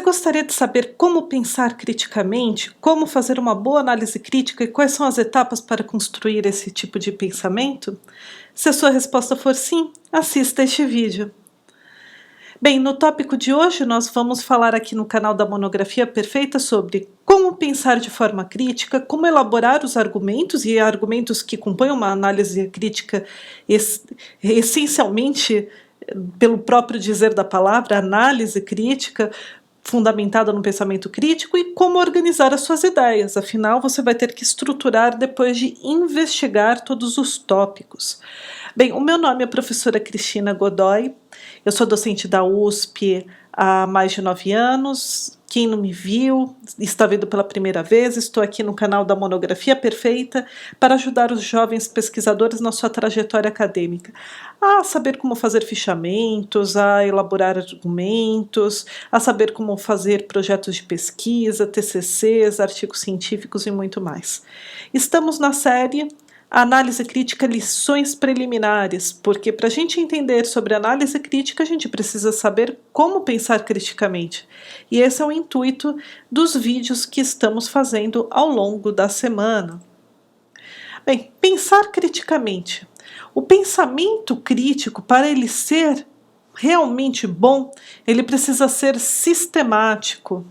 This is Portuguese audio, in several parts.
gostaria de saber como pensar criticamente, como fazer uma boa análise crítica e quais são as etapas para construir esse tipo de pensamento? Se a sua resposta for sim, assista este vídeo. Bem, no tópico de hoje nós vamos falar aqui no canal da Monografia Perfeita sobre como pensar de forma crítica, como elaborar os argumentos e argumentos que compõem uma análise crítica essencialmente, pelo próprio dizer da palavra, análise crítica, fundamentada no pensamento crítico, e como organizar as suas ideias. Afinal, você vai ter que estruturar depois de investigar todos os tópicos. Bem, o meu nome é professora Cristina Godoy, eu sou docente da USP há mais de 9 anos. Quem não me viu, está vendo pela primeira vez, estou aqui no canal da Monografia Perfeita para ajudar os jovens pesquisadores na sua trajetória acadêmica a saber como fazer fichamentos, a elaborar argumentos, a saber como fazer projetos de pesquisa, TCCs, artigos científicos e muito mais. Estamos na série Análise Crítica, Lições Preliminares, porque para a gente entender sobre análise crítica, a gente precisa saber como pensar criticamente. E esse é o intuito dos vídeos que estamos fazendo ao longo da semana. Bem, pensar criticamente. O pensamento crítico, para ele ser realmente bom, ele precisa ser sistemático.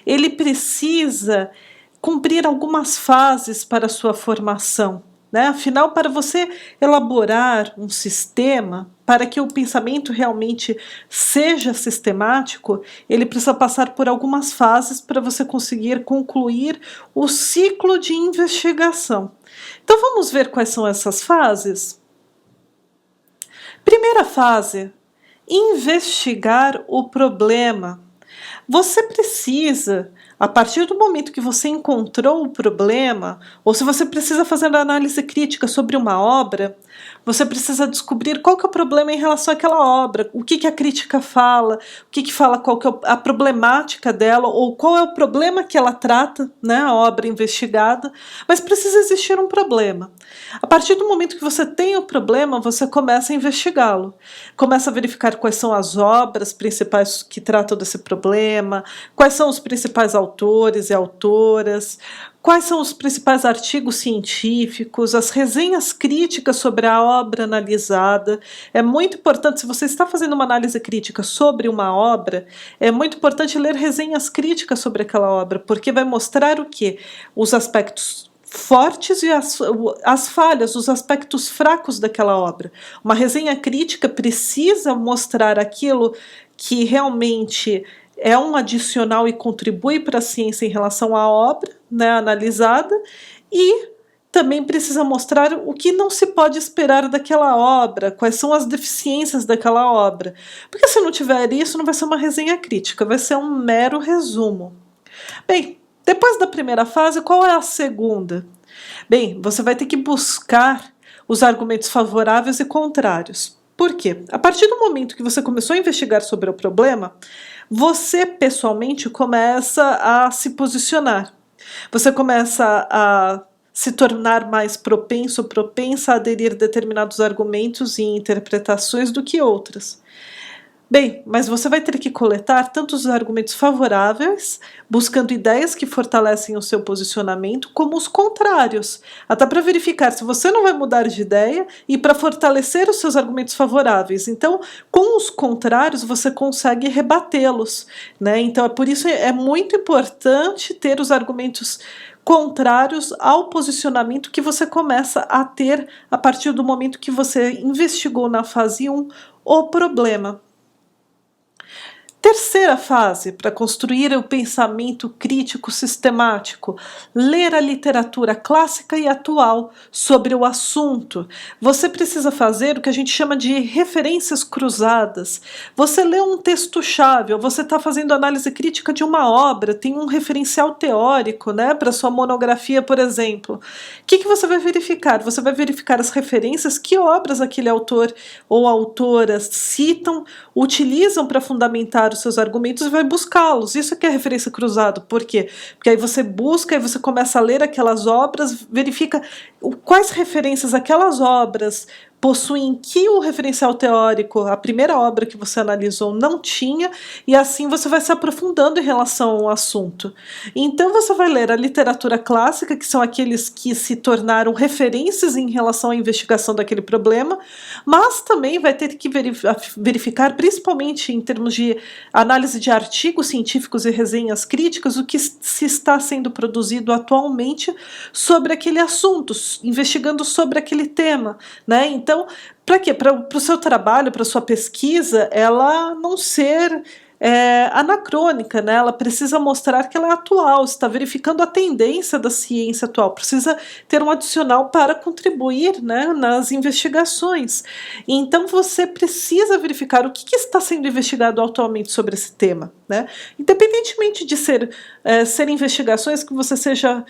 Ele precisa cumprir algumas fases para a sua formação. Afinal, para você elaborar um sistema, para que o pensamento realmente seja sistemático, ele precisa passar por algumas fases para você conseguir concluir o ciclo de investigação. Então vamos ver quais são essas fases? Primeira fase, investigar o problema. Você precisa, a partir do momento que você encontrou o problema, ou se você precisa fazer análise crítica sobre uma obra, você precisa descobrir qual que é o problema em relação àquela obra, o que a crítica fala, o que fala, qual que é a problemática dela, ou qual é o problema que ela trata, a obra investigada, mas precisa existir um problema. A partir do momento que você tem o problema, você começa a investigá-lo, começa a verificar quais são as obras principais que tratam desse problema, quais são os principais autores e autoras, quais são os principais artigos científicos, as resenhas críticas sobre a obra analisada. É muito importante, se você está fazendo uma análise crítica sobre uma obra, é muito importante ler resenhas críticas sobre aquela obra, porque vai mostrar o quê? Os aspectos fortes e as falhas, os aspectos fracos daquela obra. Uma resenha crítica precisa mostrar aquilo que realmente é um adicional e contribui para a ciência em relação à obra analisada, e também precisa mostrar o que não se pode esperar daquela obra, quais são as deficiências daquela obra. Porque se não tiver isso, não vai ser uma resenha crítica, vai ser um mero resumo. Bem, depois da primeira fase, qual é a segunda? Bem, você vai ter que buscar os argumentos favoráveis e contrários. Por quê? A partir do momento que você começou a investigar sobre o problema, você pessoalmente começa a se posicionar. Você começa a se tornar mais propensa a aderir a determinados argumentos e interpretações do que outras. Bem, mas você vai ter que coletar tanto os argumentos favoráveis, buscando ideias que fortalecem o seu posicionamento, como os contrários, até para verificar se você não vai mudar de ideia e para fortalecer os seus argumentos favoráveis. Então, com os contrários, você consegue rebatê-los, Então, por isso é muito importante ter os argumentos contrários ao posicionamento que você começa a ter a partir do momento que você investigou na fase 1 o problema. Terceira fase, para construir o pensamento crítico sistemático, ler a literatura clássica e atual sobre o assunto. Você precisa fazer o que a gente chama de referências cruzadas. Você lê um texto-chave, ou você está fazendo análise crítica de uma obra, tem um referencial teórico, para sua monografia, por exemplo. O que você vai verificar? Você vai verificar as referências, que obras aquele autor ou autora citam, utilizam para fundamentar os seus argumentos e vai buscá-los. Isso que é referência cruzada. Por quê? Porque aí você busca, aí você começa a ler aquelas obras, verifica quais referências aquelas obras possuem que o referencial teórico, a primeira obra que você analisou, não tinha, e assim você vai se aprofundando em relação ao assunto. Então você vai ler a literatura clássica, que são aqueles que se tornaram referências em relação à investigação daquele problema, mas também vai ter que verificar, principalmente em termos de análise de artigos científicos e resenhas críticas, o que se está sendo produzido atualmente sobre aquele assunto, investigando sobre aquele tema, né? Então, para quê? Para o seu trabalho, para a sua pesquisa, ela não ser anacrônica, né? Ela precisa mostrar que ela é atual, está verificando a tendência da ciência atual, precisa ter um adicional para contribuir, né, nas investigações. Então você precisa verificar o que está sendo investigado atualmente sobre esse tema, né? Independentemente de ser investigações que você seja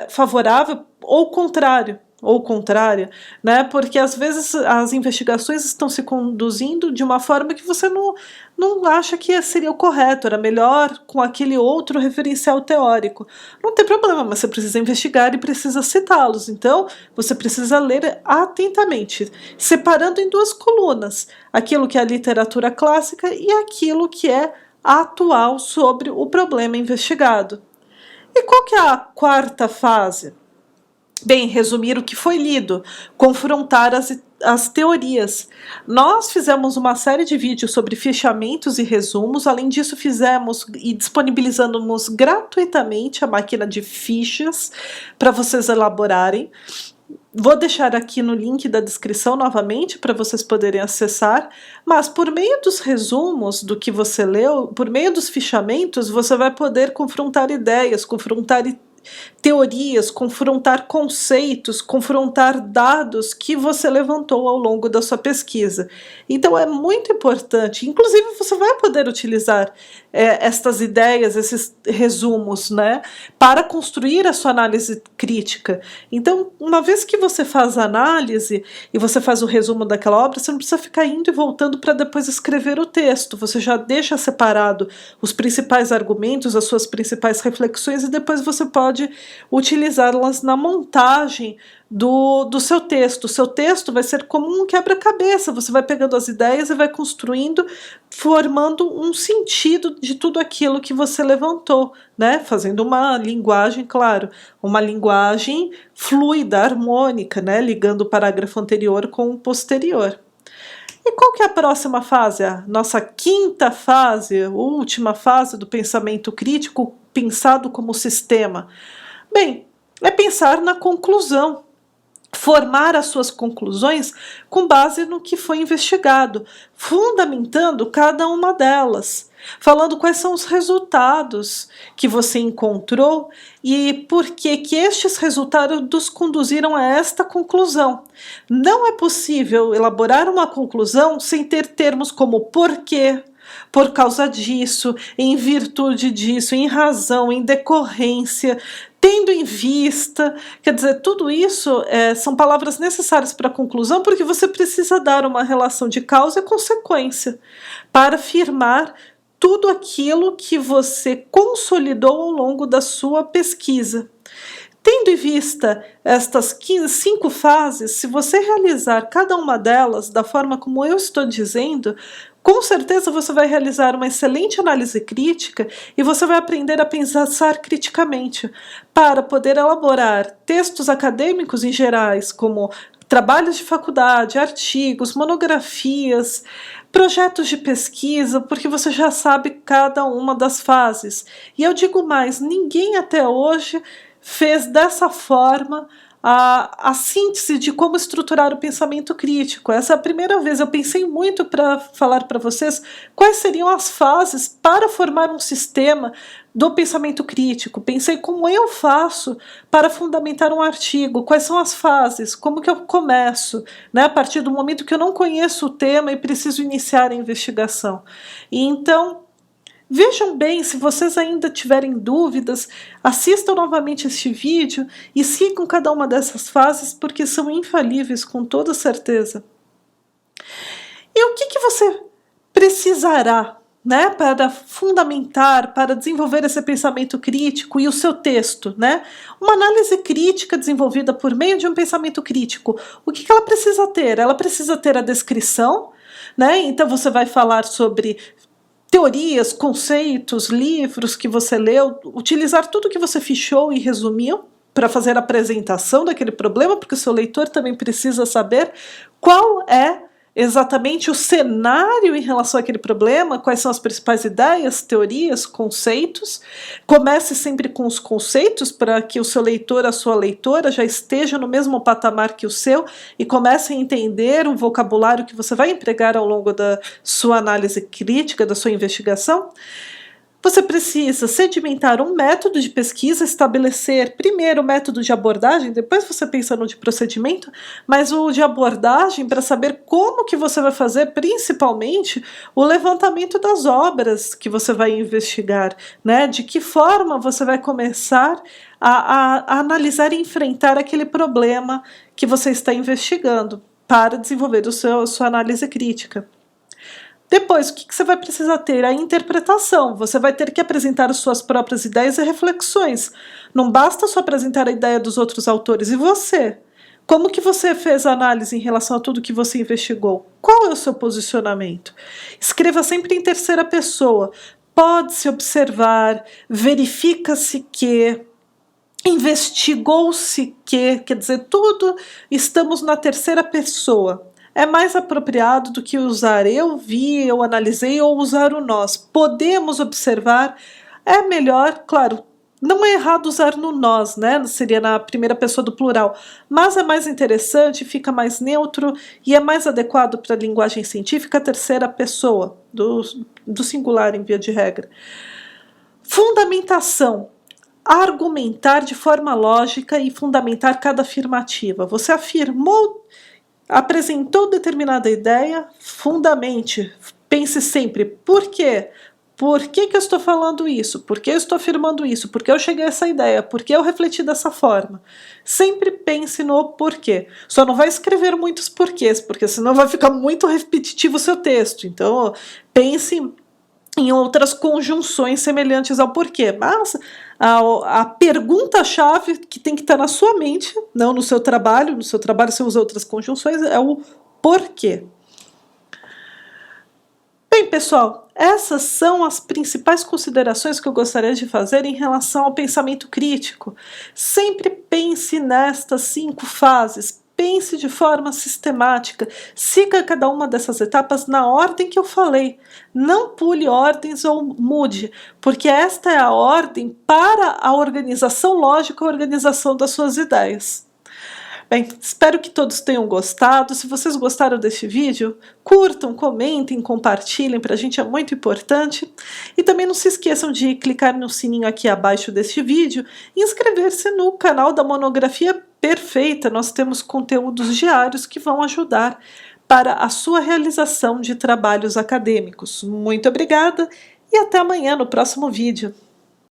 favorável ou contrário, ou contrária, né? Porque às vezes as investigações estão se conduzindo de uma forma que você não acha que seria o correto, era melhor com aquele outro referencial teórico. Não tem problema, mas você precisa investigar e precisa citá-los, então você precisa ler atentamente, separando em duas colunas, aquilo que é a literatura clássica e aquilo que é atual sobre o problema investigado. E qual que é a quarta fase? Bem, resumir o que foi lido, confrontar as teorias. Nós fizemos uma série de vídeos sobre fichamentos e resumos, além disso fizemos e disponibilizamos gratuitamente a máquina de fichas para vocês elaborarem. Vou deixar aqui no link da descrição novamente para vocês poderem acessar, mas por meio dos resumos do que você leu, por meio dos fichamentos, você vai poder confrontar ideias, confrontar teorias, confrontar conceitos, confrontar dados que você levantou ao longo da sua pesquisa. Então é muito importante, inclusive você vai poder utilizar estas ideias, esses resumos, né, para construir a sua análise crítica. Então, uma vez que você faz a análise e você faz o resumo daquela obra, você não precisa ficar indo e voltando para depois escrever o texto, você já deixa separado os principais argumentos, as suas principais reflexões e depois você pode utilizá-las na montagem do seu texto. O seu texto vai ser como um quebra-cabeça, você vai pegando as ideias e vai construindo, formando um sentido de tudo aquilo que você levantou, né? Fazendo uma linguagem, claro, uma linguagem fluida, harmônica, né? Ligando o parágrafo anterior com o posterior. E qual que é a próxima fase? A nossa quinta fase, a última fase do pensamento crítico, pensado como sistema. Bem, é pensar na conclusão, formar as suas conclusões com base no que foi investigado, fundamentando cada uma delas, falando quais são os resultados que você encontrou e por que estes resultados conduziram a esta conclusão. Não é possível elaborar uma conclusão sem ter termos como porquê, por causa disso, em virtude disso, em razão, em decorrência, tendo em vista, quer dizer, tudo isso são palavras necessárias para a conclusão, porque você precisa dar uma relação de causa e consequência para afirmar tudo aquilo que você consolidou ao longo da sua pesquisa. Tendo em vista estas 5 fases, se você realizar cada uma delas da forma como eu estou dizendo, com certeza você vai realizar uma excelente análise crítica e você vai aprender a pensar criticamente para poder elaborar textos acadêmicos em gerais, como trabalhos de faculdade, artigos, monografias, projetos de pesquisa, porque você já sabe cada uma das fases. E eu digo mais, ninguém até hoje fez dessa forma a síntese de como estruturar o pensamento crítico. Essa é a primeira vez, eu pensei muito para falar para vocês quais seriam as fases para formar um sistema do pensamento crítico. Pensei como eu faço para fundamentar um artigo, quais são as fases, como que eu começo, né, a partir do momento que eu não conheço o tema e preciso iniciar a investigação. E então, vejam bem, se vocês ainda tiverem dúvidas, assistam novamente este vídeo e sigam cada uma dessas fases, porque são infalíveis com toda certeza. E o que você precisará, né, para fundamentar, para desenvolver esse pensamento crítico e o seu texto, né? Uma análise crítica desenvolvida por meio de um pensamento crítico. O que ela precisa ter? Ela precisa ter a descrição, né? Então você vai falar sobre teorias, conceitos, livros que você leu, utilizar tudo que você fichou e resumiu para fazer a apresentação daquele problema, porque o seu leitor também precisa saber qual é exatamente o cenário em relação àquele problema, quais são as principais ideias, teorias, conceitos. Comece sempre com os conceitos para que o seu leitor, a sua leitora já esteja no mesmo patamar que o seu e comece a entender o vocabulário que você vai empregar ao longo da sua análise crítica, da sua investigação. Você precisa sedimentar um método de pesquisa, estabelecer primeiro o método de abordagem, depois você pensa no de procedimento, mas o de abordagem para saber como que você vai fazer, principalmente, o levantamento das obras que você vai investigar, né? De que forma você vai começar a analisar e enfrentar aquele problema que você está investigando para desenvolver a sua análise crítica. Depois, o que você vai precisar ter? A interpretação. Você vai ter que apresentar as suas próprias ideias e reflexões. Não basta só apresentar a ideia dos outros autores. E você? Como que você fez a análise em relação a tudo que você investigou? Qual é o seu posicionamento? Escreva sempre em terceira pessoa. Pode-se observar, verifica-se que, investigou-se que, quer dizer, tudo estamos na terceira pessoa. É mais apropriado do que usar eu vi, eu analisei ou usar o nós. Podemos observar, é melhor, claro, não é errado usar no nós, né? Seria na primeira pessoa do plural, mas é mais interessante, fica mais neutro e é mais adequado para a linguagem científica a terceira pessoa, do singular em via de regra. Fundamentação. Argumentar de forma lógica e fundamentar cada afirmativa. Você afirmou, apresentou determinada ideia, fundamente, pense sempre, por quê? Por que eu estou falando isso? Por que eu estou afirmando isso? Por que eu cheguei a essa ideia? Por que eu refleti dessa forma? Sempre pense no porquê. Só não vai escrever muitos porquês, porque senão vai ficar muito repetitivo o seu texto. Então, pense em outras conjunções semelhantes ao porquê. Mas a pergunta-chave que tem que estar na sua mente, não no seu trabalho você usa outras conjunções, é o porquê. Bem, pessoal, essas são as principais considerações que eu gostaria de fazer em relação ao pensamento crítico. Sempre pense nestas 5 fases. Pense de forma sistemática, siga cada uma dessas etapas na ordem que eu falei. Não pule ordens ou mude, porque esta é a ordem para a organização lógica, a organização das suas ideias. Bem, espero que todos tenham gostado. Se vocês gostaram deste vídeo, curtam, comentem, compartilhem, para a gente é muito importante. E também não se esqueçam de clicar no sininho aqui abaixo deste vídeo e inscrever-se no canal da Monografia Perfeita. Nós temos conteúdos diários que vão ajudar para a sua realização de trabalhos acadêmicos. Muito obrigada e até amanhã no próximo vídeo.